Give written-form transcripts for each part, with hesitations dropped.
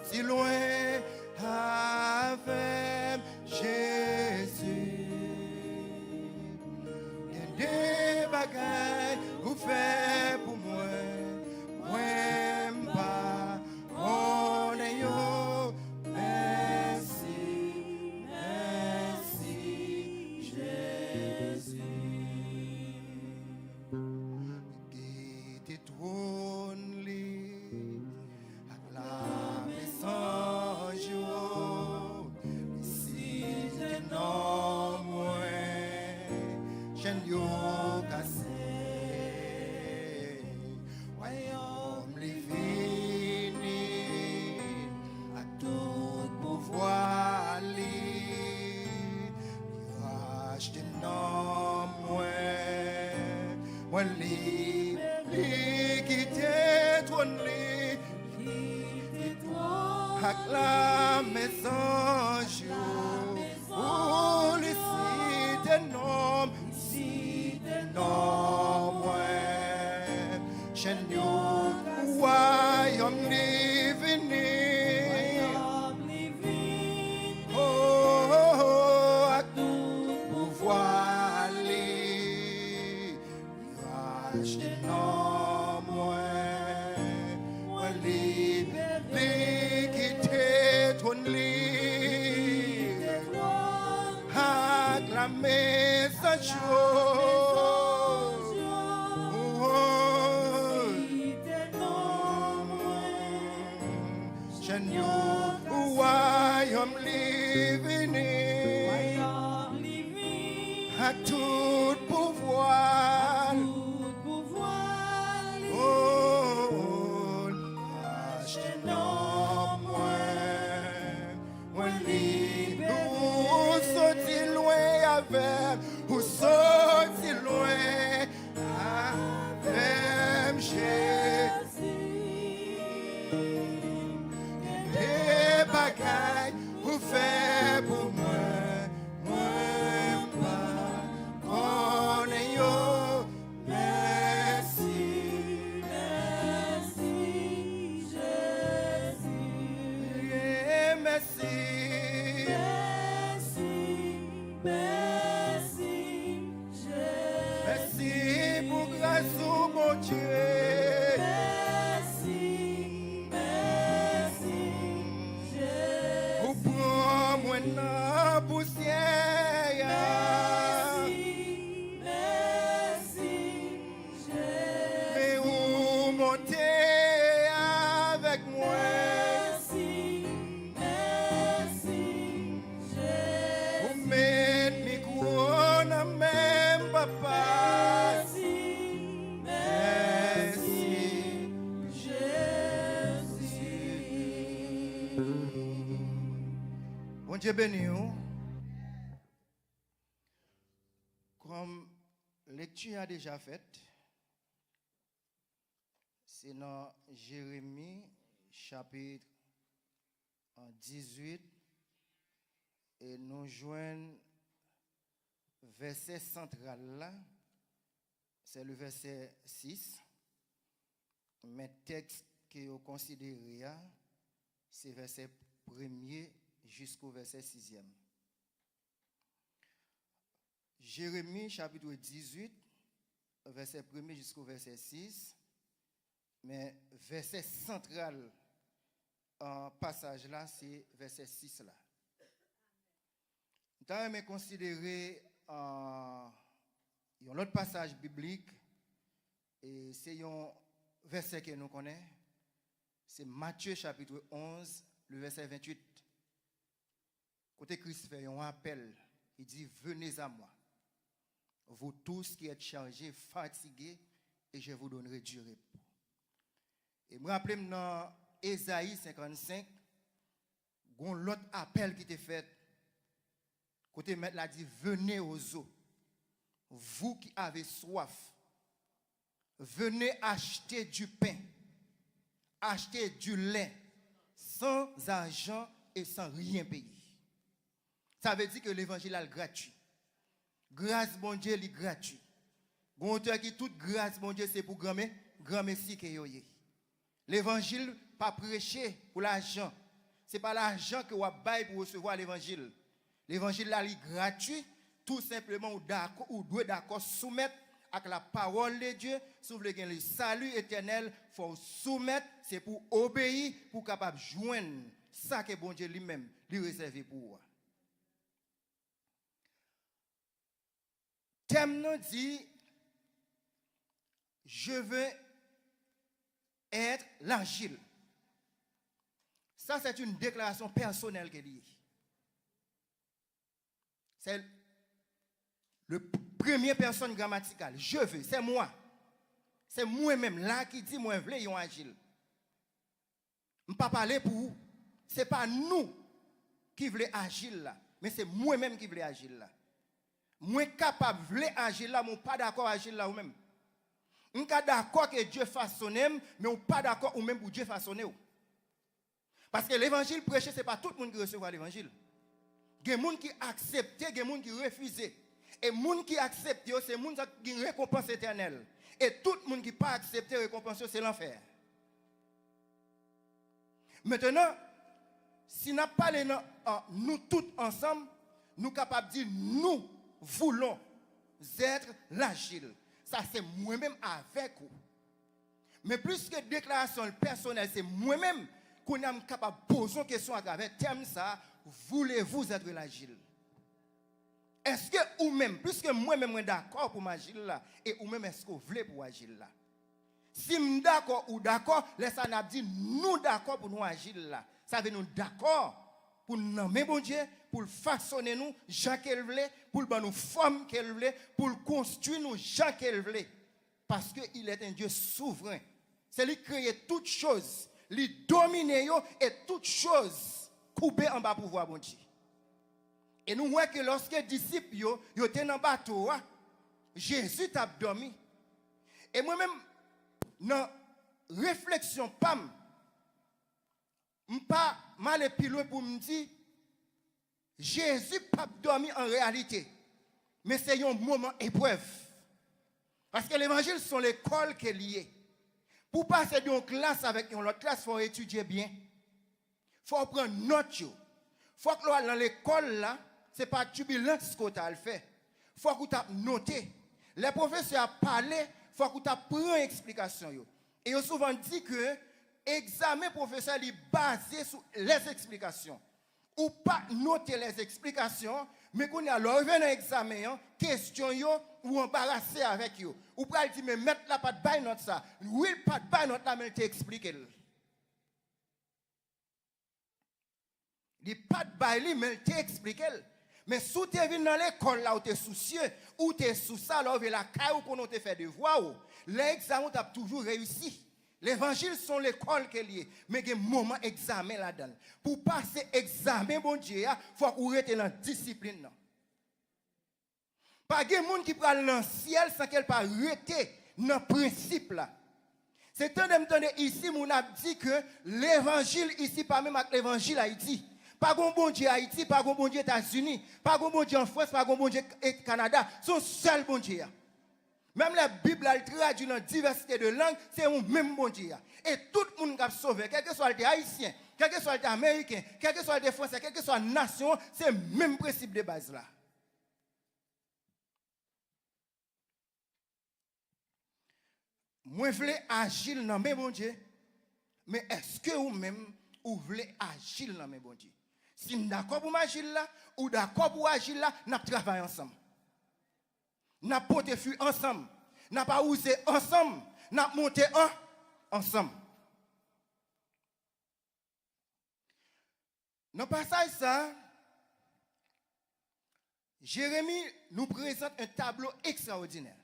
si loin avec Jésus. Il y a des bagailles vous faites pour moi, moi pas, on est yo. Merci, merci Jésus. Qui te trône acclamé sans jour, ici t'es non moins, chaîne yo cassé, royaume les fini, à tout pouvoir mirage t'es non moins, libre, qui t'est trôné, acclamé sans jour, pour les cités nom, moi, chaîne yo, royaume divini, oh, oh, oh, à tout pouvoir mirage de nom, moi, libre, qui t'est trôné, acclamé sans jour, oh, chaîne yo, royaume divini, à tout pouvoir, oh, achète non moi libre, ou sorti loin avec, ou sorti loin avec Jésus. Des bagailles vous faites pour moi, pas, on est yo. Merci, merci Jésus. Merci, merci Jésus. Merci pour grâce au mon Dieu. Vous prenez moi dans la poussière. Mais vous montez avec moi. Vous mettez micro dans même papa. Merci Jésus. Bon Dieu béni vous. Comme lecture a déjà faite, c'est dans Jérémie chapitre 18 et nous joignons verset central là, c'est le verset 6. Mais texte que vous considérez, c'est verset 1er jusqu'au verset 6e. Jérémie chapitre 18, verset 1er jusqu'au verset 6. Mais verset central en passage là, c'est verset 6 là. Nous allons considérer un autre passage biblique, et c'est un verset que nous connaissons. C'est Matthieu chapitre 11, le verset 28. Côté Christ fait un appel, il dit: venez à moi, vous tous qui êtes chargés, fatigués, et je vous donnerai du repos. Et me rappelez dans Ésaïe 55, il y a l'autre appel qui était fait. Côté maître l'a dit: venez aux eaux, vous qui avez soif, venez acheter du pain, acheter du lait, sans argent et sans rien payer. Ça veut dire que l'évangile est gratuit. Grâce bon Dieu est gratuit. Bon auteur qui toute grâce bon Dieu c'est pour grand merci que yoye. L'évangile pas prêché pour l'argent, Ce n'est pas l'argent que vous avez pour recevoir l'évangile. L'évangile là, il est gratuit. Tout simplement, vous devez d'accord soumettre avec la parole de Dieu. Si vous voulez gagner le salut éternel, il faut soumettre. C'est pour obéir, pour capable joindre ça que bon Dieu lui-même lui réservé pour vous. Thème nous dit, je veux être l'agile. Ça, c'est une déclaration personnelle qu'elle dit. C'est la première personne grammaticale. Je veux, c'est moi. C'est moi-même là qui dit, moi, je veux être agile. Je ne peux pas parler pour vous. Ce n'est pas nous qui voulons agir là, mais c'est moi-même qui voulons agir là. Moi capable de agir là, mais je ne suis pas d'accord agir là ou même. Je suis d'accord que Dieu façonne, mais je ne suis pas d'accord ou même pour Dieu façonner. Parce que l'évangile prêché, ce n'est pas tout le monde qui recevra l'évangile. Il y a des gens qui acceptent, il y a des gens qui refusent. Et les gens qui acceptent, c'est les gens qui ont une récompense éternelle. Et tout le monde qui n'a pas accepté la récompense, c'est l'enfer. Maintenant, si nous parlons nous tous ensemble, nous sommes capables de dire nous voulons être l'agile. Ça, c'est moi-même avec vous. Mais plus que déclaration personnelle, c'est moi-même qu'on est capable de poser une question à travers le thème ça. Voulez-vous être l'agile? Est-ce que vous-même, puisque moi-même je suis d'accord pour m'agir là, et vous-même est-ce que vous voulez pour agir là? Si je suis d'accord ou d'accord, laissez nous dire nous d'accord pour nous agir là. Ça veut nous d'accord pour nous nommer bon Dieu, pour façonner nous, gens qu'elle voulait, pour nous forme qu'elle voulait, pour construire nous, gens qu'elle voulait. Parce qu'il est un Dieu souverain. C'est lui qui crée toutes choses, lui dominer et toutes choses couper en bas pour voir bon Dieu. Et nous voyons que lorsque les disciples étaient dans le bateau, Jésus a dormi. Et moi-même, dans la réflexion, je ne pas mal plus loin pour me dire, Jésus n'a pas dormi en réalité. Mais c'est un moment épreuve. Parce que l'évangile sont l'école qui est liée. Pour passer d'une classe avec une autre classe, il faut étudier bien. Il faut prendre note. Il faut que dans l'école, là, ce n'est pas turbulence que tu as fait. Il faut que tu aies noté. Les professeurs parlent, il faut que tu prennes une explication. Et ils ont souvent dit que l'examen professeur est basé sur les explications. Ou pas noter les explications, mais quand on a levé dans l'examen, question ou embarrassé avec eux. Ou pas dire, mais mettre là, pas de bail note ça. Oui, pas de bail note là, mais t'explique. Il pas de bail, mais t'explique. Mais si tu es venu dans l'école là où tu es soucieux, ou tu es sous ça, là où tu es la caille ou qu'on te fait devoir, l'examen tu as toujours réussi. L'évangile sont l'école qui est liée, mais il y a un moment examen là-dedans. Pour passer examen, bon Dieu, il faut qu'on reste dans la discipline. Pas de monde qui prend dans le ciel sans qu'elle pas rester dans le principe là. C'est tant de ici, on a dit que l'évangile ici, pas même avec l'évangile Haïti. Pas de bon Dieu Haïti, pas de bon Dieu États-Unis, pas de bon Dieu en France, pas de bon Dieu Canada. Son seul bon Dieu. Même la Bible, elle traduit dans diversité de langues, c'est un même bon Dieu. Et tout le monde qui a sauvé, quel que soit les Haïtiens, quel que soit les Américains, quel que soit les Français, quel que soit la nation, c'est le même principe de base là. Moi, je voulais agir dans mes bon Dieu, mais est-ce que vous-même, vous voulez agir dans mes bon Dieu? Si vous êtes d'accord pour agir là, ou d'accord pour agir là, nous travaillons ensemble. Nous avons porté feu ensemble. Nous avons pas usé ensemble. Nous avons monté ensemble. Dans le passage ça, Jérémie nous présente un tableau extraordinaire.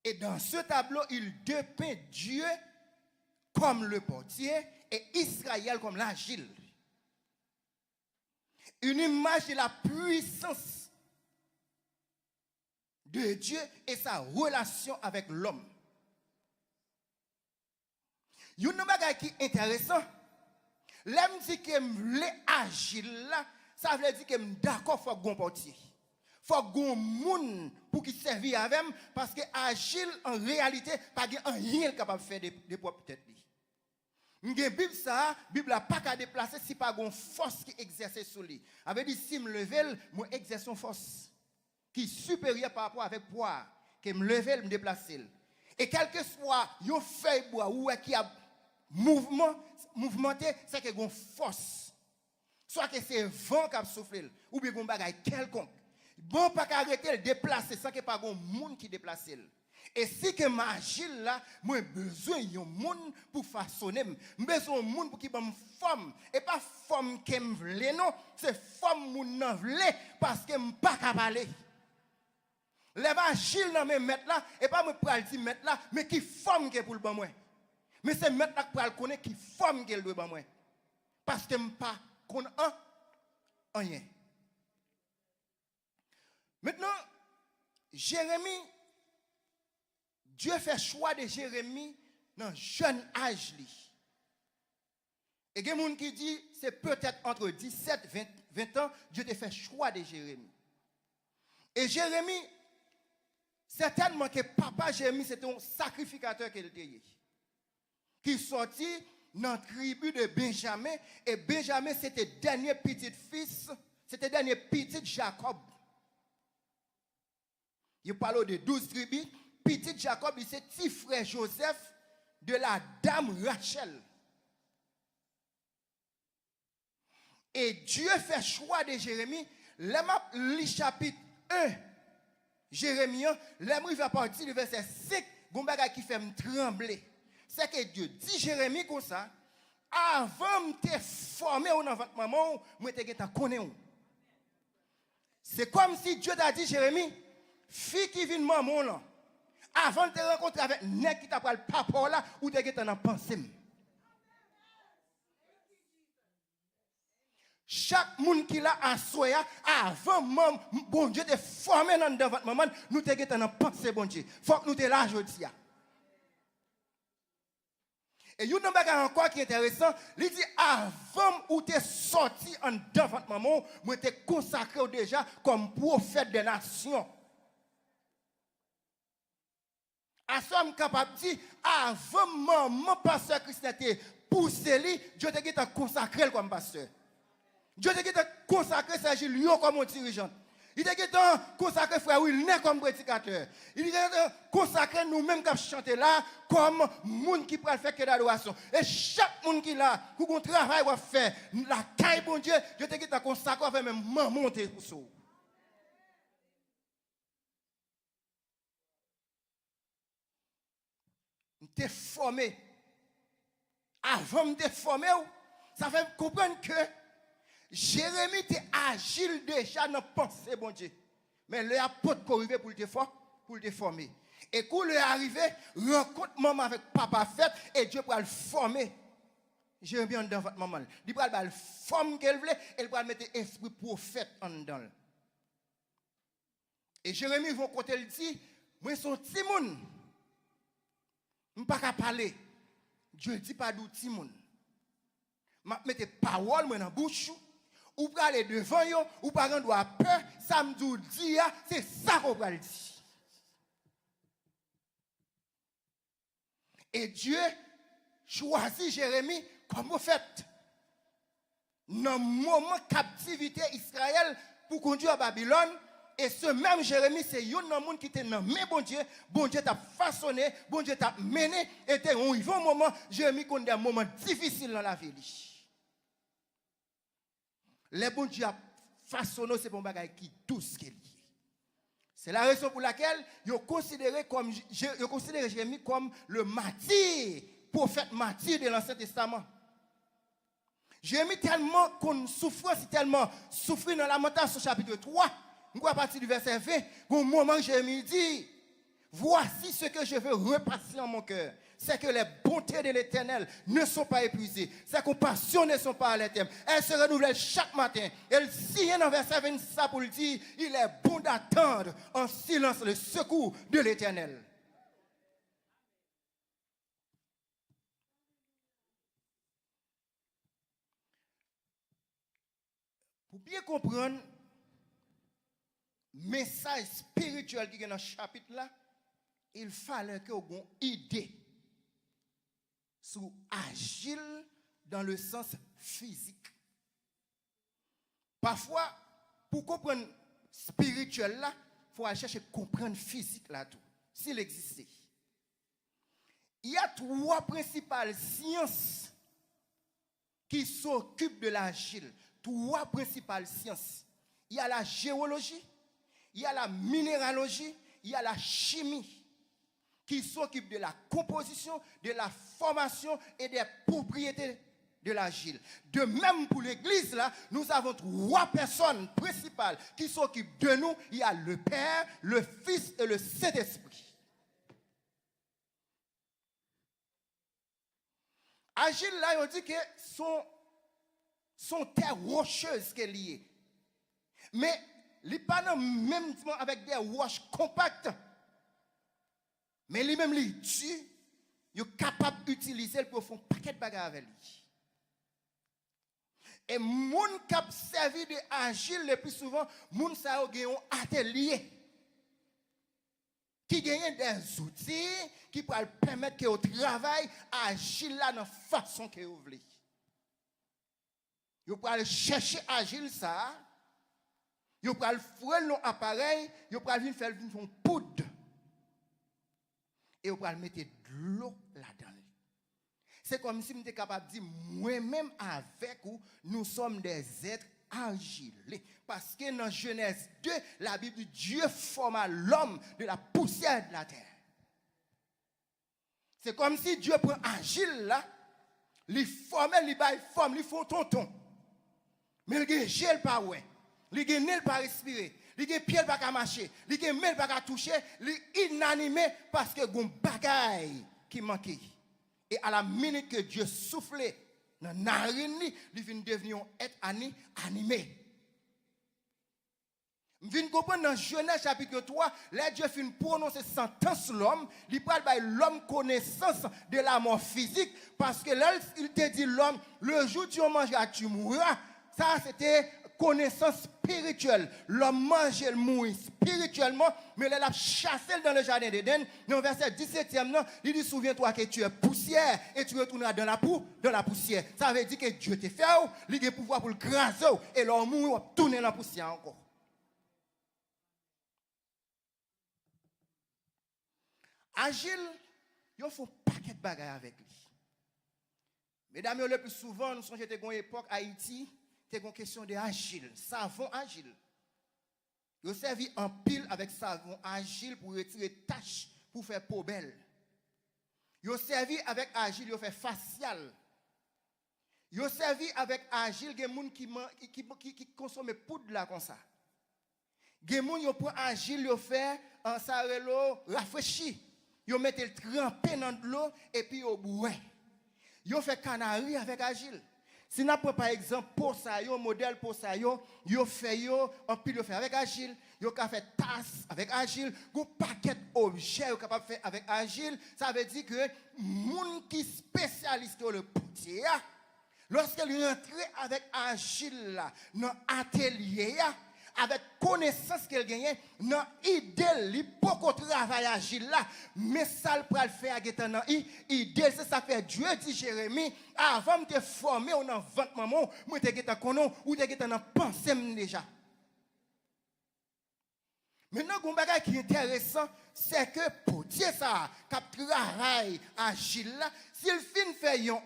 Et dans ce tableau, il dépeint Dieu comme le portier et Israël comme l'agile. Une image de la puissance de Dieu et sa relation avec l'homme. Il y a une chose qui est intéressante. L'homme dit que je veux agile là, ça veut dire que je suis d'accord pour un portier. Il faut que un monde pour qui servir avec moi, parce que agile en réalité, pas rien capable de faire des propres têtes. M'gen Bible ça, Bible a pas qu'à déplacer si pas gon force qui exerce sur lui. Avait dit si me level, moi exerce une force qui est supérieure par rapport avec poids, que me level, me déplacer. Et quel que soit yo feuille bois ou qui a mouvementé, c'est que gon force. Soit que c'est vent qui a soufflé ou bien gon bagay quelconque. Bon pas qu'arrêter le déplacer sans que pas gon monde qui déplace. Et si que magie là, moi besoin d'un monde pour façonner, besoin d'un monde pour qui me forme et pas forme que me vle non, c'est forme moun nan vle parce que me pas capable. L'évangile dans mes mettre là et pas me pral dire mettre là, mais qui forme que pour le bon moi. Mais c'est mettre là pour le connaître qui forme qu'elle doit bon moi. Parce que me pas connaît rien. Maintenant Jérémie, Dieu fait choix de Jérémie dans jeune âge. Et il y a des gens qui disent c'est peut-être entre 17 et 20 ans, Dieu te fait choix de Jérémie. Et Jérémie, certainement que papa Jérémie, c'était un sacrificateur qu'il était. Qui sortit dans la tribu de Benjamin. Et Benjamin, c'était le dernier petit fils, c'était le dernier petit Jacob. Il parle de 12 tribus. Petit Jacob, c'est petit frère Joseph de la dame Rachel. Et Dieu fait choix de Jérémie. Le chapitre 1, Jérémie, il va partir du verset 5, il qui fait me trembler. C'est que Dieu dit Jérémie comme ça, avant de te former dans votre maman, je te connais. C'est comme si Dieu t'a dit Jérémie, fille qui vient de maman là. Avant de te rencontrer avec nèg qui t'a pris le papa là, ou te get en pensée. Chaque monde qui l'a assoya avant même bon Dieu te formé dans votre maman, nous te get en pensée bon Dieu. Faut que nous te là aujourd'hui. Et il y a un bagage encore qui est intéressant, il dit avant ou te sorti en dedans votre maman, moi te consacré déjà comme prophète des nations. À ce moment capable de dire, avant mon pasteur Christian poussé lui, Dieu t'a consacré comme pasteur. Dieu t'a consacré Serge Lyon comme dirigeant. Il t'a consacré frère Wilner comme prédicateur. Il t'a consacré nous-mêmes qui chanter là comme monde qui peut faire que l'adoration. Et chaque monde qui là, pour qu'on travail va faire, la caille bon Dieu, Dieu t'a consacré avec même monter pour ça. T'es formé. Avant de te former, ça fait comprendre que Jérémie était agile déjà dans la pensée, bon Dieu. Mais le apôtre qui arrivé pour te former. Et quand il est arrivé, rencontre maman avec papa fait, et Dieu va le former. Jérémie dans votre maman. Il va le former qu'elle voulait, et il va mettre esprit prophète en dedans. Et Jérémie va côté il dit, moi son petit monde. Je ne peux pas parler. Dieu dit pas d'outil moun. Ma mette parole dans la bouche ou pas aller devant yo ou pas rendre peur, ça me dit c'est ça qu'on va dire. Et Dieu choisit Jérémie comme prophète. Dans le moment de captivité Israël pour conduire à Babylone. Et ce même Jérémie, c'est un monde qui était dans mais bon Dieu t'a façonné, bon Dieu t'a mené, et il y a un moment, Jérémie connaît un moment difficile dans la vie. Le bon Dieu a façonné, c'est pour un bagage qui douce qu'il est. C'est la raison pour laquelle il considère Jérémie comme le martyr, prophète martyr de l'Ancien Testament. Jérémie tellement qu'on souffre, tellement souffrir dans Lamentation chapitre 3. À partir du verset 20, au moment où Jérémie dit, voici ce que je veux repasser en mon cœur. C'est que les bontés de l'Éternel ne sont pas épuisées. Ses compassions ne sont pas à l'éternel. Elles se renouvellent chaque matin. Elle signe dans verset 27 pour le dire, il est bon d'attendre en silence le secours de l'Éternel. Pour bien comprendre message spirituel qui est dans ce chapitre là, il fallait que vous ayez une idée sous agile dans le sens physique. Parfois, pour comprendre spirituel là, il faut aller chercher comprendre physique là tout, s'il existait. Il y a trois principales sciences qui s'occupent de l'agile. Trois principales sciences. Il y a la géologie, il y a la minéralogie, il y a la chimie qui s'occupent de la composition, de la formation et des propriétés de l'agile. De même pour l'église, là, nous avons trois personnes principales qui s'occupent de nous. Il y a le Père, le Fils et le Saint-Esprit. Agile, là, on dit que son terre rocheuse qui est liée. Mais il n'est pas même avec des roches compactes. Mais lui-même, il est capable d'utiliser pour faire un paquet de bagages avec lui. Et moun qui a servi de agile le plus souvent, moun sa yo gen un atelier qui gagne des outils qui peuvent permettre que au travail agile là dans façon que vous voulez. Vous pouvez aller chercher agile ça. Vous pouvez fouer l'appareil, vous pouvez venir faire une poudre. Et vous pouvez mettre de l'eau là-dedans. C'est comme si nous étions capables de dire, moi-même avec vous, nous sommes des êtres agiles. Parce que dans Genèse 2, la Bible dit, Dieu forma l'homme de la poussière de la terre. C'est comme si Dieu prend agile là, il forme, il baille forme, il fait tonton. Mais il a gel pas ouais, il a nez pas respirer. Il a pied pas marcher, il a main pas toucher, il est inanimé parce que gon bagaille qui manquait. Et à la minute que Dieu soufflait dans la narine, il vient devenir un être animé. Je viens comprendre dans Genèse chapitre 3, là Dieu fin prononcer sentence sur l'homme, il parle de l'homme connaissance de la mort physique parce que là il te dit l'homme le jour où tu mangeras tu mourras. Ça c'était connaissance spirituelle. L'homme mange et mourit spirituellement, mais il a chassé dans le jardin d'Éden. Dans le verset 17e, il dit souviens-toi que tu es poussière et tu retourneras dans la poussière. Ça veut dire que Dieu t'a fait, il a le pouvoir pour le craser et l'homme mourit va tourner dans la poussière encore. Agile, il faut un paquet de bagages avec lui. Mesdames, le plus souvent, nous sommes à une époque Haïti, c'est une question de agile, savon agile. Ils ont servi en pile avec savon agile pour retirer taches, pour faire peau belle. Ils ont servi avec agile, ils ont fait facial. Ils ont servi avec agile, il y a des gens qui consomment poudre là comme ça. Il y a des gens qui prennent agile, ils ont fait un sarelo rafraîchi. Ils ont mis le trempé dans de l'eau et puis ils ont boué. Ils ont fait canari avec agile. Si nous prenons par exemple pour ça, un modèle pour ça, ils ont fait un pile avec agile, ils ont fait tasse avec agile, un paquet d'objets capable de faire avec agile. Ça veut dire que les gens qui sont spécialistes dans le potier, lorsqu'ils rentrent avec agile dans l'atelier, avec connaissance qu'elle gagne, dans l'idée, il peut travailler agile là, mais ça le peut faire dans l'idée, c'est ça fait Dieu dit Jérémie, avant de te former, on a 20 mamans, moi te geta konon, ou te geta dans pensée déjà. Maintenant, un bagage qui est intéressant, c'est que pour dire ça, quand travaille agile là, s'il finit faire un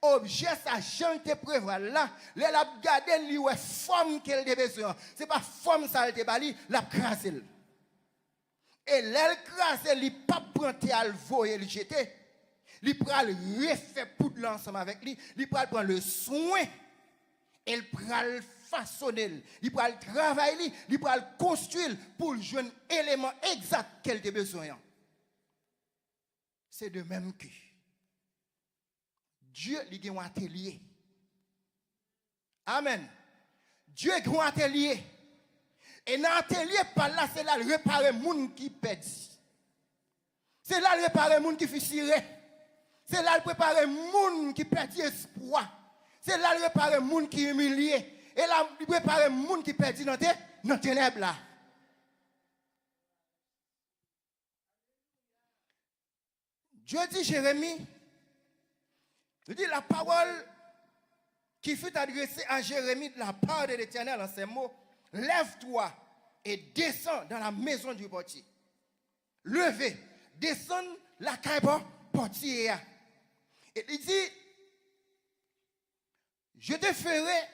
objet ça j'en te prévoit là les la garder li ouais forme qu'elle a besoin c'est pas forme ça elle te bali la craser et l'elle craser li pas prendre à le voyer le jeter li pral refaire poudre ensemble avec lui li pral prendre le soin elle pral façonner il pral travailler il pral construire pour le jeune élément exact qu'elle a besoin c'est de même que Dieu il a un atelier. Amen. Dieu a un atelier. Et dans l'atelier, par là, c'est là le réparer les gens qui perdent. C'est là le réparer les gens qui fissurent. C'est là le préparer les gens qui perdent espoir. C'est là le réparer les gens qui humiliés. Et là, il préparer les gens qui perdent dans les ténèbres là. Dieu dit Jérémie, Il dit la parole qui fut adressée à Jérémie de la part de l'Éternel en ces mots, lève-toi et descends dans la maison du portier. Levez, descends la caille portier. Et il dit, je te ferai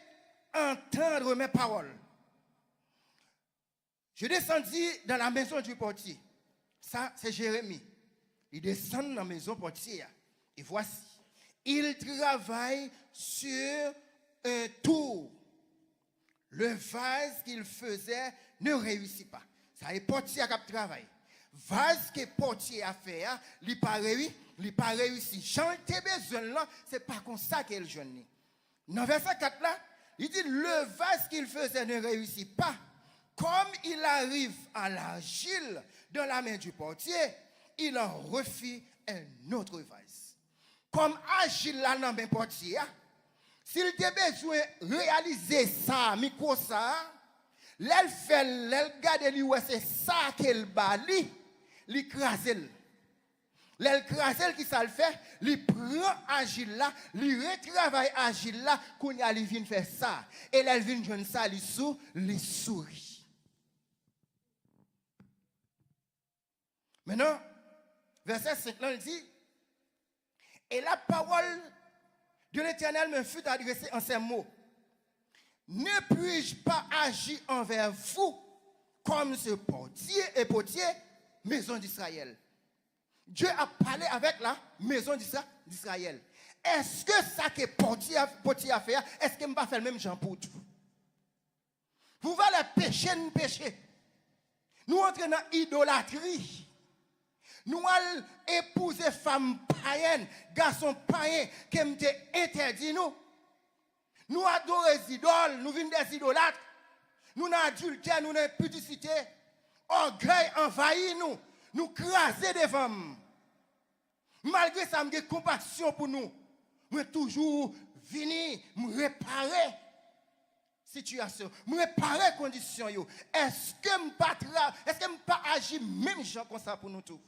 entendre mes paroles. Je descendis dans la maison du portier. Ça, c'est Jérémie. Il descend dans la maison portière. Et voici, il travaille sur un tour. Le vase qu'il faisait ne réussit pas. Ça est portier qui travaille. Vase que portier a fait, il n'a pas réussi. Jean t'ai besoin là, c'est pas comme ça qu'elle jeune. Dans verset 4 là, il dit le vase qu'il faisait ne réussit pas. Comme il arrive à l'argile dans la main du portier, il en refit un autre vase. Comme argile là dans la main du portier, s'il a besoin de réaliser ça, micro ça, l'elle fait, l'elle garde lui, c'est ça qu'elle bali, l'écrasel. L'écrasel qui ça le fait, il prend agile là, il retravaille agile là, qu'on y a lui vient faire ça. Et elle vient joindre ça, il sourit. Maintenant, verset 5 là, il dit, et la parole de l'Éternel me fut adressée en ces mots. Ne puis-je pas agir envers vous comme ce portier et portier, maison d'Israël? Dieu a parlé avec la maison d'Israël. Est-ce que ça que portier a fait, est-ce qu'il ne va pas faire le même genre pour tout? Vous allez pécher, nous pécher. Nous entrons dans l'idolâtrie. Nous allons épouser femme païenne, garçon païen, qui nous interdit nous. Nous adorons les idoles, nous venons des idolâtres. Nous avons adultère, nous avons impudicité. Orgueil envahit nous. Nous craser devant. Malgré ça, nous avons compassion pour nous. Nous toujours venir me réparer situation, me réparer condition. Est-ce que je ne pas agir même gens comme ça pour nous tous?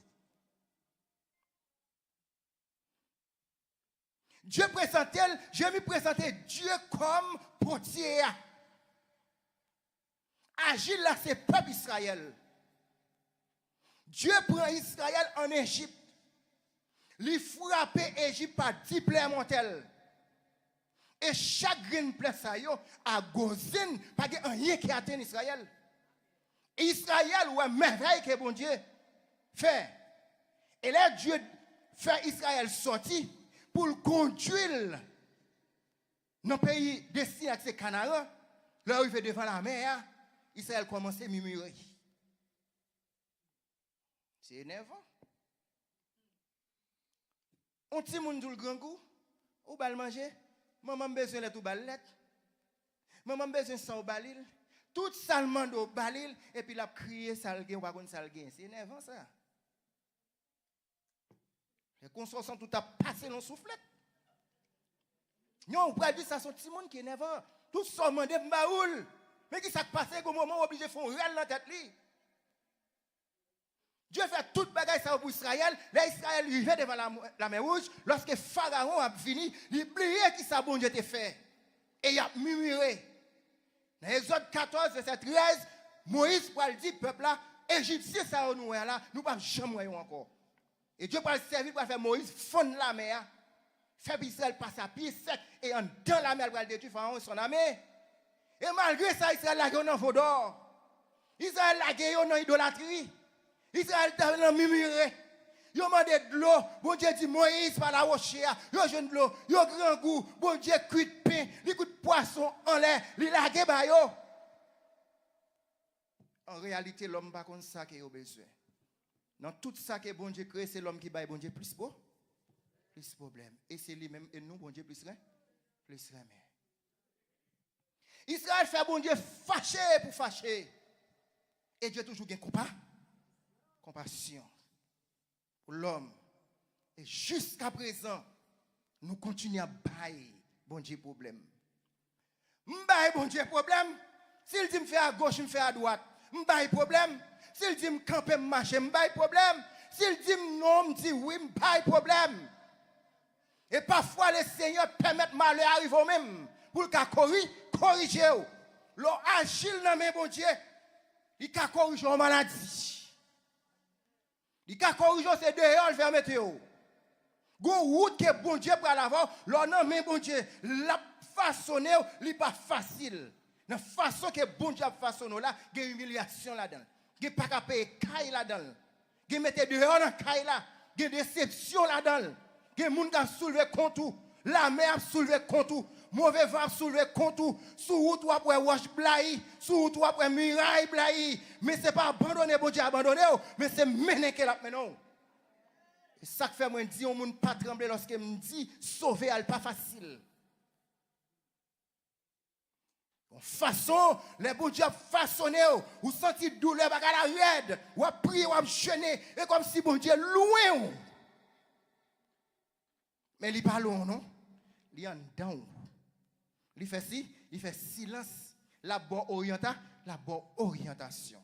Dieu présentait, je me présentais Dieu comme portier. Agir là, c'est peuple Israël. Dieu prend Israël en Égypte. Il frappe Égypte par 10 plaies mortelles. Et chaque green plaie ça a gozine, pas de rien qui atteint Israël. Israël, ouais, merveille que bon Dieu fait. Et là, Dieu fait Israël sortir pour le conduire dans le pays destiné à ces Canaan. Là où il fait devant la mer, Israël commence à murmurer. C'est énervant. On petit monde le grand goût, ou bal manger, maman besoin de tout ballet. Maman besoin de sang au balil, tout salement au balil et puis la crier salgué ou pas qu'on salgué. C'est énervant ça. Les constructions tout a passé dans le soufflet. Non, on pourrait dire ça son petit monde qui est énervant. Tout ça demande baoul. Mais qui s'est passé au moment où obligé de faire un réel dans la tête li. Dieu fait toute bagaille ça pour Israël. Là, Israël arrivait devant la mer rouge. Lorsque Pharaon a fini, il oubliait qui ça bon Dieu te fait. Et il a murmuré. Dans Exode 14, verset 13, Moïse pour le dire, peuple là, Égyptien ça nous là, nous pas jamais encore. Et Dieu va le servir pour faire Moïse fondre la mer. Faire Israël passer à pied sec et en dans la mer, il va le détruire Pharaon et son armée. Et malgré ça, Israël a gagné dans vos d'or. Israël a gagné dans l'idolâtrie. Israël a murmuré. Ils ont demandé de l'eau. Bon Dieu dit Moïse par la roche. Ils ont jeune de l'eau. Ils ont grand goût. Bon Dieu cuit de pain. Ils cuit de poisson en l'air. Ils ont lâché. En réalité, l'homme n'a pas comme ça qu'il a besoin. Dans tout ça que bon Dieu crée, c'est l'homme qui baille bon Dieu plus beau. Plus problème. Et c'est lui-même. Et nous, bon Dieu, plus rien. Plus rien. Israël fait bon Dieu fâché pour fâcher. Et Dieu toujours gagne compassion pour l'homme. Et jusqu'à présent, nous continuons à bailler bon Dieu problème. M'baille bon Dieu problème. S'il dit me faire à gauche, me faire à droite, m'baille problème. S'il dit me camper, me marcher, m'baille problème. S'il dit non, me dit oui, m'baille problème. Et parfois, le Seigneur permet malheur arriver au même pour le corriger. L'on agile dans mes bon Dieu, il a corrigé une maladie. Il a corrigé ces dehors, vers météo. Gon route que bon Dieu pour l'avant, l'on non mais bon Dieu, la façonner, n'est pas facile. La façon que bon Dieu a façonné là, il y a humiliation là-dedans. Il n'y a pas qu'à payer caille là-dedans. Il y a mettre dehors dans caille là, il y a déception là-dedans. Il y a des gens qui ont soulevé contre tout. La mer a soulevé contre tout. Mauvais vent a soulevé contre tout. Sous route ou après wash blaï, sous route ou après muraille blaï. Mais ce n'est pas abandonner, bon Dieu abandonner, mais c'est mener qu'elle a maintenant. Et ça que fait moi dire on ne pas trembler lorsque me dit sauver elle pas facile. En façon les bon Dieu façonné ou senti douleur bagarre la raide ou prier ou jeûner et comme si bon Dieu loin. Mais il pas loin non. Il en dedans. Il fait si, il fait silence, la bonne orientation.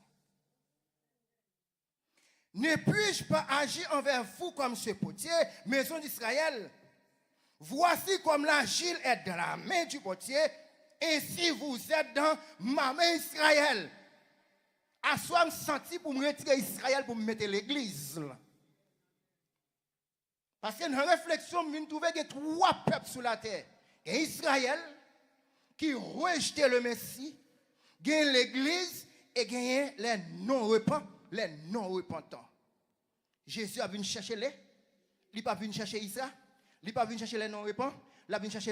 Ne puis-je pas agir envers vous comme ce potier, maison d'Israël? Voici comme l'argile est dans la main du potier, ainsi vous êtes dans ma main Israël. À soi me senti pour me retirer Israël pour me mettre l'église. Parce que dans la réflexion, je me trouvais qu'il y a 3 peuples sur la terre. Il y a Israël qui rejetait le Messie, il y a l'église et il y a les non-repentants. Jésus a venu chercher les, il n'est pas venu chercher Israël, il n'est pas venu chercher les non-repentants, il a venu chercher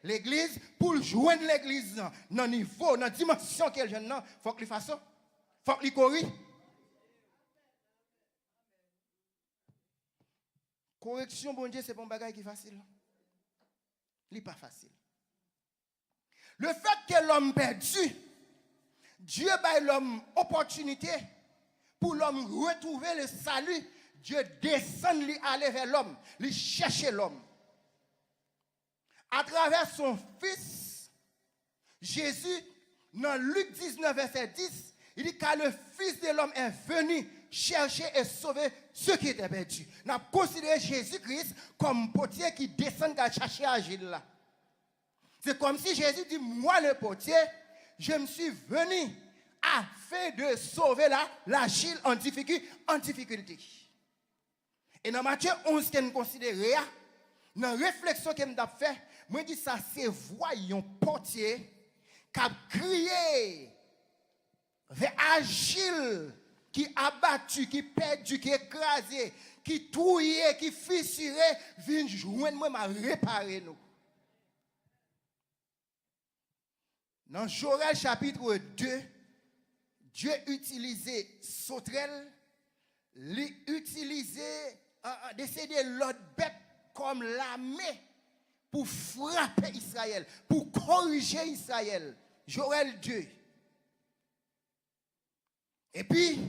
l'église pour joindre l'église dans le niveau, dans la dimension qu'elle jeune, il faut qu'il fasse ça, il faut qu'il corrige. Correction, bon Dieu, c'est pas un bagage qui est facile. Il n'est pas facile. Le fait que l'homme perdu, Dieu a l'homme opportunité pour l'homme retrouver le salut. Dieu descend, lui aller vers l'homme, lui chercher l'homme. À travers son fils, Jésus, dans Luc 19, verset 10, il dit que le fils de l'homme est venu chercher et sauver ceux qui étaient perdus. Nous avons considéré Jésus-Christ comme potier qui descend à chercher Agile là. C'est comme si Jésus dit, moi le potier, je me suis venu afin de sauver l'Agile en difficulté. Et dans Matthieu 11, que nous considérons, dans la réflexion que nous avons fait, moi je dis ça, c'est voyons potier qui a crié vers Agile, qui abattu, qui perdu, qui écrasé, qui trouillé, qui fissuré, vient joindre moi, m'a réparé nous. Dans Joël chapitre 2, Dieu utilisait sauterelle, utilisait décider l'autre bête comme l'armée pour frapper Israël, pour corriger Israël. Joël 2. Et puis,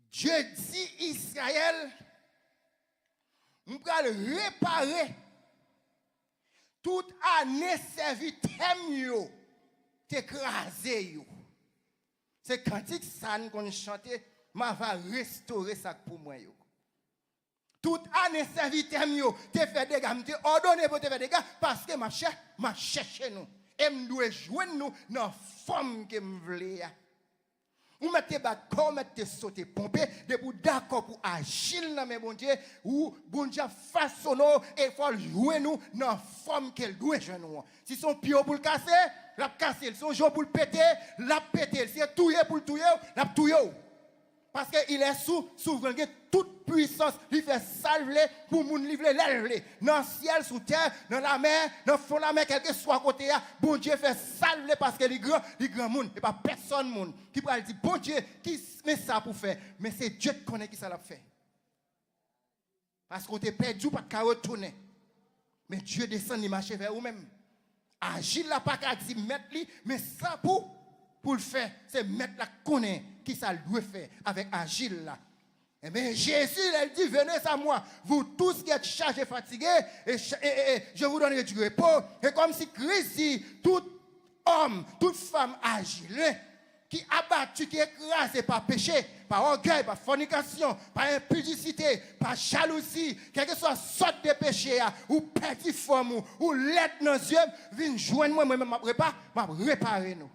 Dieu dit Israël, nous allons réparer toute année servie thème t'écraser yo. C'est cantique ça qu'on chante, m'a va restaurer ça pour moi yo. Toute année servie thème t'es fait des gars, t'es ordonné pour te faire des gars parce que ma cherche nous et me doit joindre nous dans forme que me voulait. Ou mettez d'accord, mettez sauter, pomper, de pour d'accord pour agir dans mes bon Dieu, ou bon Dieu façonne et il faut jouer nous dans la forme qu'elle doit jouer nous. Si son pied pour le casser, la casser. Si son jour pour le péter, la péter. Si c'est touiller pour le touiller, la touiller. Parce qu'il est souverain, toute puissance, il fait salver pour moun livrer l'élève. Dans le ciel, sous terre, dans la mer, dans le fond de la mer, quel que soit côté, bon Dieu fait salver parce que les grands monde, et pas personne monde qui peut dire, bon Dieu, qui met ça pour faire? Mais c'est Dieu qui connaît qui ça l'a fait. Parce qu'on t'est perdu, pas de retourner. Mais Dieu descend, il marche vers vous-même. Agile la pas qu'à dire mettre lui, mais ça pour le faire, c'est mettre la connaît qui ça doit faire avec Agile là. Eh bien, Jésus, il dit, venez à moi, vous tous qui êtes chargés, fatigués, et je vous donnerai du repos. Et comme si Christ dit, tout homme, toute femme agile, qui est abattu, qui est écrasé par péché, par orgueil, par fornication, par impudicité, par jalousie, quelle que soit sorte de péché, ou petit forme, ou l'aide dans les yeux, viens joindre moi, moi-même, m'a réparer nous.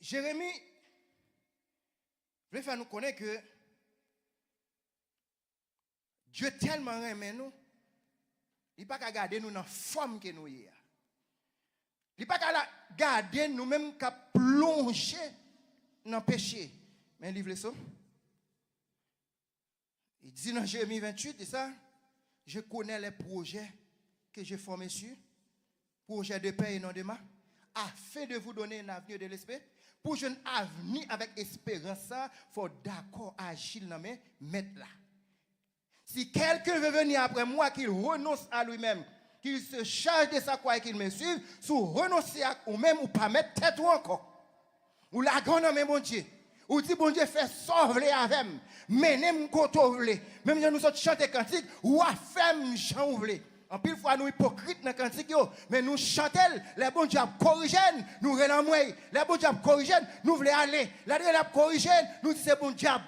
Jérémie, je veux faire nous connaître que Dieu tellement aime nous, il n'a pas qu'à garder nous dans la forme que nous sommes. Il n'a pas qu'à garder nous-mêmes qu'à plonger dans le péché. Mais livre ça. Il dit dans Jérémie 28, c'est ça, je connais les projets que j'ai formés sur, projets de paix et non de mal, afin de vous donner un avenir de l'esprit. Pour un avenir avec espérance, il faut d'accord agir dans mes mettre là. Si quelqu'un veut venir après moi, qu'il renonce à lui-même, qu'il se charge de sa croix et qu'il me suive, si vous renoncez à vous-même ou pas mettre tête ou encore, ou la grande dans bon Dieu, ou dit bon Dieu fait sauver avec moi, menez-moi quand même si nous sommes chanter cantique, ou à faire j'en voulez. En pile fois, nous hypocrites dans le cantique, mais nous chantons, les bons dieux corrigent, nous relâchons, les bons dieux corrigent, nous voulons aller, les dieux corrigent, nous disons c'est bon diable.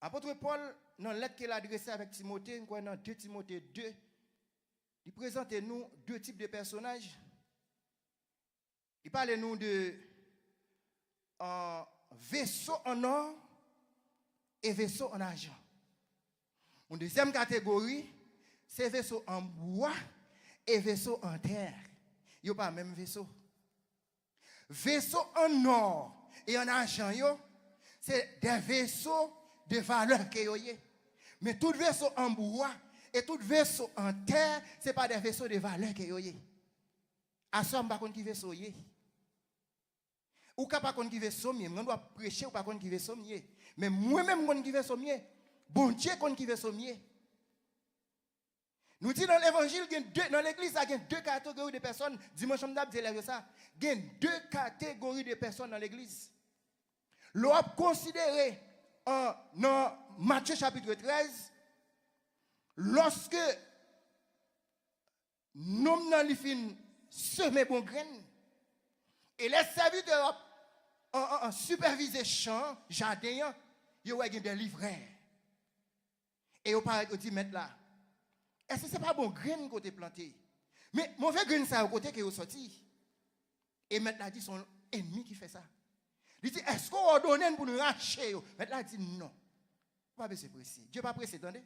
Apôtre Paul, dans la lettre qu'il a adressée avec Timothée, dans 2 Timothée 2, il présente nous deux types de personnages. Il parle nous de vaisseau en or et vaisseau en argent. Une deuxième catégorie, c'est vaisseau en bois et vaisseau en terre. Il n'y a pas le même vaisseau. Vaisseau en or et en argent, c'est des vaisseaux de valeur que vous avez. Mais tout vaisseau en bois et tout vaisseau en terre, ce n'est pas des vaisseaux de valeur que vous avez. À ça, on ne sait pas qui vaisseau est. Ou pas qu'on qui veut sommier, on doit prêcher ou pas qu'on qui veut sommier. Mais moi-même qu'on qui veut sommier, bon Dieu qu'on qui veut sommier. Nous disons dans l'évangile, dans l'église, il y a deux catégories de personnes. Dimanche, on a dit ça. Il y a deux catégories de personnes dans l'église. L'on a considéré dans Matthieu chapitre 13, lorsque nous avons semé bon grain, et les serviteurs ont supervisé champ, jardin, ils ont des livrets. Et ils ont dit, mettre là, est-ce que ce n'est pas bon grain que tu as planté? Mais mauvais grain, ça au côté qui est sorti. Et maintenant, dit son ennemi qui fait ça. Il dit, est-ce qu'on ordonne pour nous racheter? Maintenant, il dit non. Pas besoin de presser. Dieu n'est pas pressé, attendez.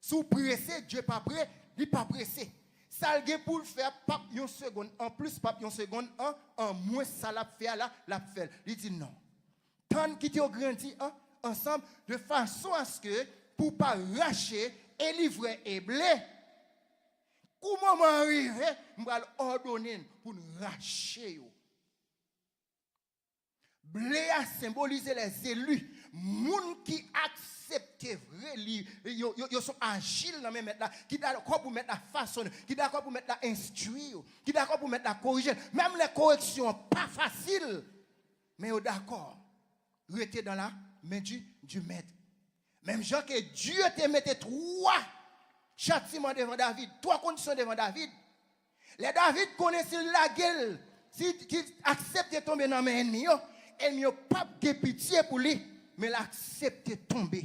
Si vous pressez, Dieu n'est pas prêt, il n'est pas pressé. Ça le pour le faire, pas une seconde. En plus, pas une seconde, en moins, ça l'a fait là, l'a fait. Il dit non. Tant qu'il a grandi ensemble, de façon à ce que, pour ne pas racher et livrer et blé, comment m'arriver, je vais ordonner pour nous racher. Blé a symbolisé les élus. Moun qui acceptent vrai, ils sont agiles dans même là, qui d'accord pour mettre la façon, qui d'accord pour mettre la instruire, qui d'accord pour mettre la corriger. Même les corrections pas faciles, mais ils d'accord. Rester dans la main du maître. Même gens que Dieu te mettait trois châtiments devant David, trois conditions devant David. Les David connaissaient la gueule. Si accepte de tomber dans mes ennemis, elle n'a pas de pitié pour lui, mais elle accepte de tomber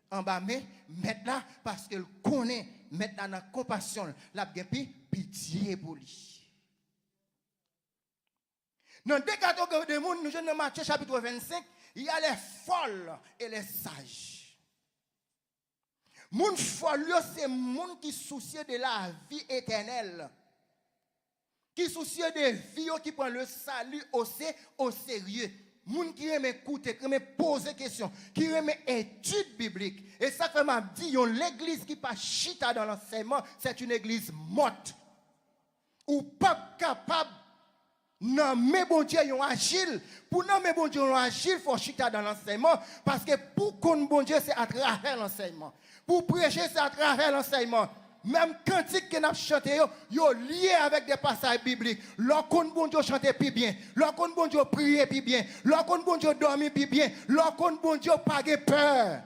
en bas, mais mettre là, parce qu'elle connaît, mettre là dans la compassion, la pitié pour lui. Dans deux catégories de monde, nous sommes dans Matthieu chapitre 25, il y a les folles et les sages. Moun folio, c'est moun qui soucie de la vie éternelle. Qui soucie de vie, qui prend le salut au sérieux. Moun qui aime écouter, qui aime poser des questions, qui aime étude biblique. Et ça fait m'a dit, l'église qui pas chita dans l'enseignement, c'est une église morte. Ou pas capable non, mais bon Dieu, ils ont agile. Pour non, mais bon Dieu, ils ont agile, il faut chita dans l'enseignement. Parce que pour qu'on bon Dieu, c'est à travers l'enseignement. Pour prêcher, c'est à travers l'enseignement. Même cantique que nous chantons, yo lié avec des passages bibliques. Lorsqu'on bon Dieu chanter plus bien, lorsqu'on bon Dieu prier plus bien, lorsqu'on bon Dieu dormir plus bien, lorsqu'on bon Dieu pas de peur.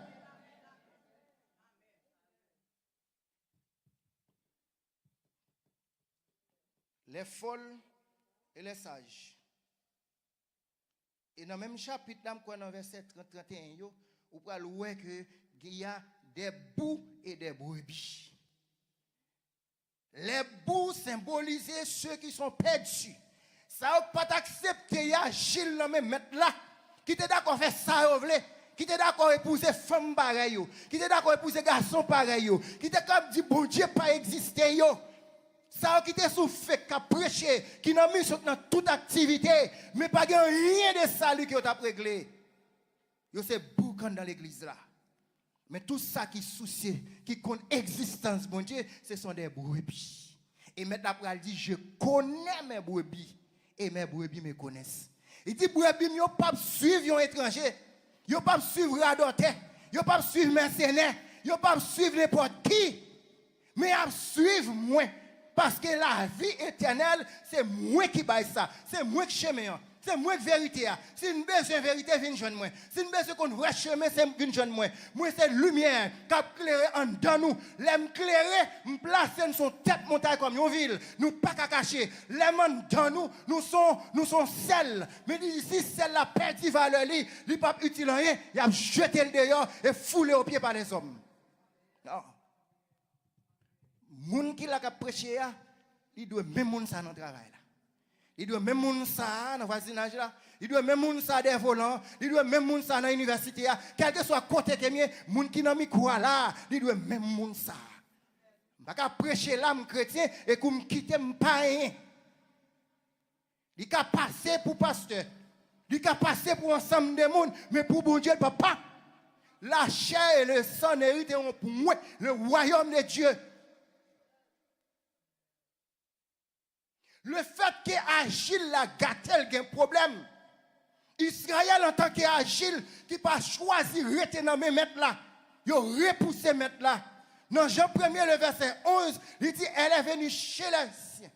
Les folles et les sages. Et dans le même chapitre, dans le verset 30-31, vous pouvez voir qu'il y a des boucs et des brebis. Les boucs symbolisent ceux qui sont perdus. Ça ne pas accepter Gilles dans même mettre là, qui est d'accord faire ça, qui est d'accord épouser femme pareille, qui est d'accord épouser garçon pareil, qui est comme dit bon Dieu pas exister yo. Ça qui te souffert, qui a prêché, qui n'a mis dans toute activité, mais pas rien de salut qui t'a réglé. Yo c'est boucan dans l'église là. Mais tout ça qui soucie, qui compte existence, bon Dieu, ce sont des brebis. Et maintenant, il dit, je connais mes brebis. Et mes brebis me connaissent. Il dit, brebis, ils ne peuvent pas suivre un étranger. Ils ne peuvent pas suivre radoté. Ils ne peuvent pas suivre mercenaires. Ils ne peuvent pas suivre n'importe qui. Mais ils suivent moi. Parce que la vie éternelle, c'est moi qui baille ça. C'est moi qui chemin. C'est moi qui vérité. Si une besoin de vérité, vient jeune moi. Si une besoin qu'on voit chemin, c'est une jeune moi. Moi, c'est lumière qui a éclairé en dedans nous. L'aime éclairé, me placer son tête montagne comme une ville. Nous pas qu'à cacher. L'aime en dedans nous sommes sel. Mais si celle la perdu valeur, il n'est pas utile rien. Il a jeté le dehors et foulé aux pieds par les hommes. Non. Moun qui l'a prêché, il doit même moun ça dans le travail. Il doit même moun ça dans le voisinage là. Il doit même moun ça des volants. Il doit même moun ça dans l'université. Quel que soit côté que mien, moun qui n'a mis quoi là, il doit même moun ça. Je ne vais pas prêcher l'âme chrétien et qu'on me quitte pas rien. Il a passé pour pasteur. Il a passé pour ensemble de monde, mais pour bon Dieu, papa. La chair et le sang hériteront pour moi le royaume de Dieu. Le fait qu'Agile la gâtel a un problème. Israël en tant qu'Agile qui pas choisi de rester dans mes maîtres là. Il a repoussé maîtres là. Dans Jean 1er, le verset 11, il dit elle est venue chez les siens.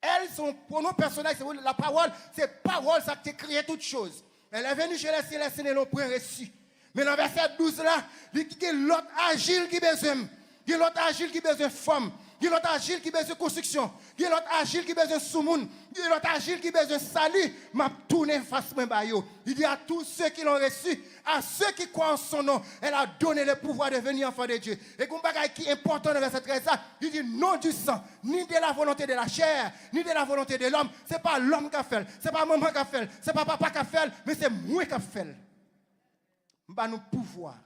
Elle, son pronom personnel, c'est la parole, c'est parole, ça qui crée toutes choses. Elle est venue chez les siens, les siens ne l'ont pas reçu. Mais dans le verset 12 là, il dit qu'il y a l'autre Agile qui besoin. Il y a l'autre Agile qui besoin de femme. Il y a l'autre Agile qui besoin de construction. Il y a l'autre Agile qui besoin de soumoun. Il y a l'autre Agile qui besoin de salut. M'a tourné face à moi. Il dit à tous ceux qui l'ont reçu, à ceux qui croient en son nom, elle a donné le pouvoir de devenir enfant de Dieu. Et comme bagage qui est important dans verset 13, il dit non du sang, ni de la volonté de la chair, ni de la volonté de l'homme. Ce n'est pas l'homme qui a fait, ce n'est pas maman qui a fait, ce n'est pas papa qui a fait, mais c'est moi qui a fait. Nous avons le pouvoir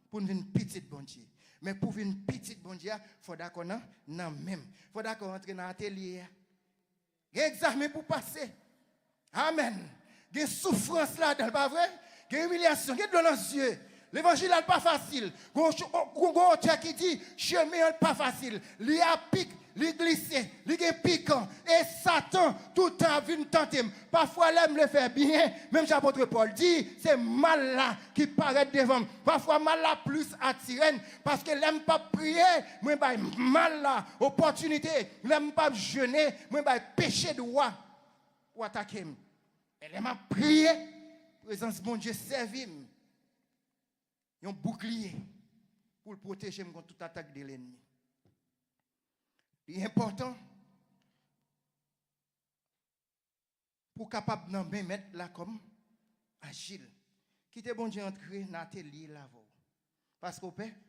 pour une petite bon Dieu. Mais pour une petite bon Dieu, il faudra qu'on ait même. Il faudra qu'on entre dans l'atelier. Il y a un examen pour passer. Amen. Il y a une souffrance là, pas vrai? Il y a une humiliation, il y a de l'eau dans les yeux. L'évangile n'est pas facile. Il y a un auteur qui dit, chemin n'est pas facile. Il y a pic, il y a glissé, il y a piquant. Et Satan, tout le temps, vient tenter. Parfois, l'aime le faire bien. Même l'apôtre Paul dit, c'est mal là qui paraît devant. Parfois, mal là plus attirant. Parce que l'aime pas prier, moi, mal là, opportunité. L'aime pas jeûner, moi, péché de roi pour attaquer. Elle aime prier, présence bon Dieu servir. Un bouclier pour le protéger contre toute attaque de l'ennemi. Il est important pour capable de mettre là comme Agile. Qui te bon Dieu entrer dans l'atelier là. Parce que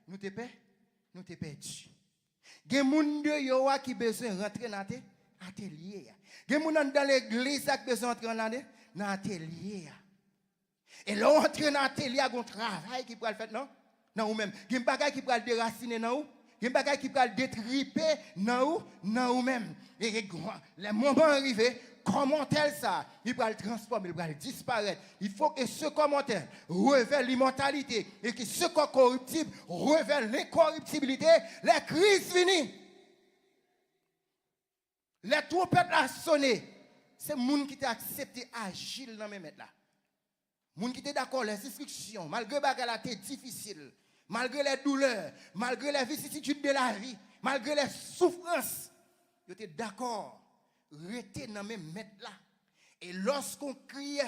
nous te perdus. Il y a des gens qui ont besoin de rentrer dans l'atelier. Il y a des gens dans l'église qui ont besoin de rentrer dans l'atelier. Et là, on entre dans l'atelier, il y a un travail qui peut le faire, non? Non, ou même. Il y a un bagage qui peut le déraciner, non? Il y a un bagage qui peut le détriper, non? Non, ou même. Et le moment arrivé, commentaire ça, il va le transformer, il va le disparaître. Il faut que ce commentaire révèle l'immortalité et que ce corps corruptible révèle l'incorruptibilité. Les crises finies. Les trompettes ont sonné. C'est le monde qui t'a accepté Agile dans mes maîtres là. Moun qui était d'accord, les instructions, malgré que la difficile, malgré les douleurs, malgré les vicissitudes de la vie, malgré les souffrances, ils étaient d'accord, rester dans mes maîtres là. Et lorsqu'on crie,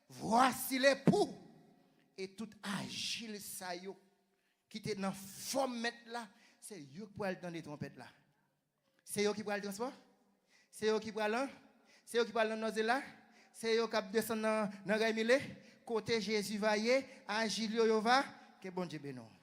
voici les poux, et tout agile ça yo, qui était dans forme maître là, c'est eux qui aller dans les trompettes là. C'est eux qui aller transport, c'est eux qui aller, c'est eux qui aller dans là, c'est eux qui descendre dans Raimile, côté Jésus va y, agile yo va, que bon Dieu bénisse.